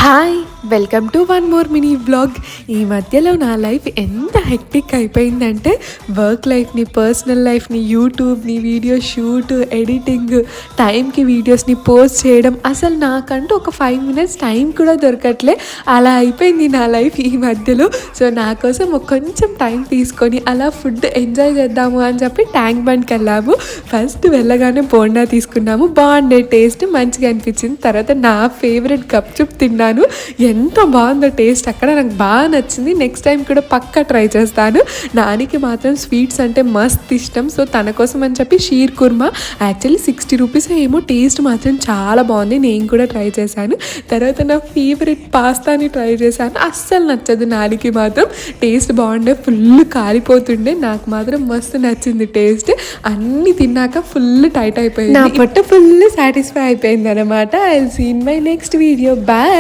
Hi welcome to one more mini vlog. ఈ మధ్యలో నా లైఫ్ ఎంత హెక్టిక్ అయిపోయిందంటే వర్క్ లైఫ్ని, పర్సనల్ లైఫ్ని, యూట్యూబ్ని, వీడియో షూట్, ఎడిటింగ్, టైంకి వీడియోస్ని పోస్ట్ చేయడం, అసలు నాకంటూ ఒక 5 minutes టైం కూడా దొరకట్లే. అలా అయిపోయింది నా లైఫ్ ఈ మధ్యలో. సో నా కోసం కొంచెం టైం తీసుకొని అలా ఫుడ్ ఎంజాయ్ చేద్దాము అని చెప్పి ట్యాంక్ బండ్కి వెళ్ళాము. ఫస్ట్ వెళ్ళగానే బోండా తీసుకున్నాము. బాగుండే, టేస్ట్ మంచిగా అనిపించింది. తర్వాత నా ఫేవరెట్ గప్చుప్ తిన్నాను. ఎంత బాగుందో టేస్ట్, అక్కడ నాకు బాగా నచ్చింది. నెక్స్ట్ టైం కూడా పక్కా ట్రై చేస్తాను. నానికి మాత్రం స్వీట్స్ అంటే మస్త్ ఇష్టం. సో తన కోసం అని చెప్పి షీర్ కుర్మా, యాక్చువల్లీ 60 రూపీస్ ఏమో, టేస్ట్ మాత్రం చాలా బాగుంది. నేను కూడా ట్రై చేశాను. తర్వాత నా ఫేవరెట్ పాస్తాని ట్రై చేశాను. అస్సలు నచ్చదు నానికి మాత్రం. టేస్ట్ బాగుండే, ఫుల్ కాలిపోతుండే. నాకు మాత్రం మస్తు నచ్చింది టేస్ట్. అన్నీ తిన్నాక ఫుల్ టైట్ అయిపోయింది. నా పొట్ట ఫుల్ సాటిస్ఫై అయిపోయింది అనమాట. I will see in my next video. Bye.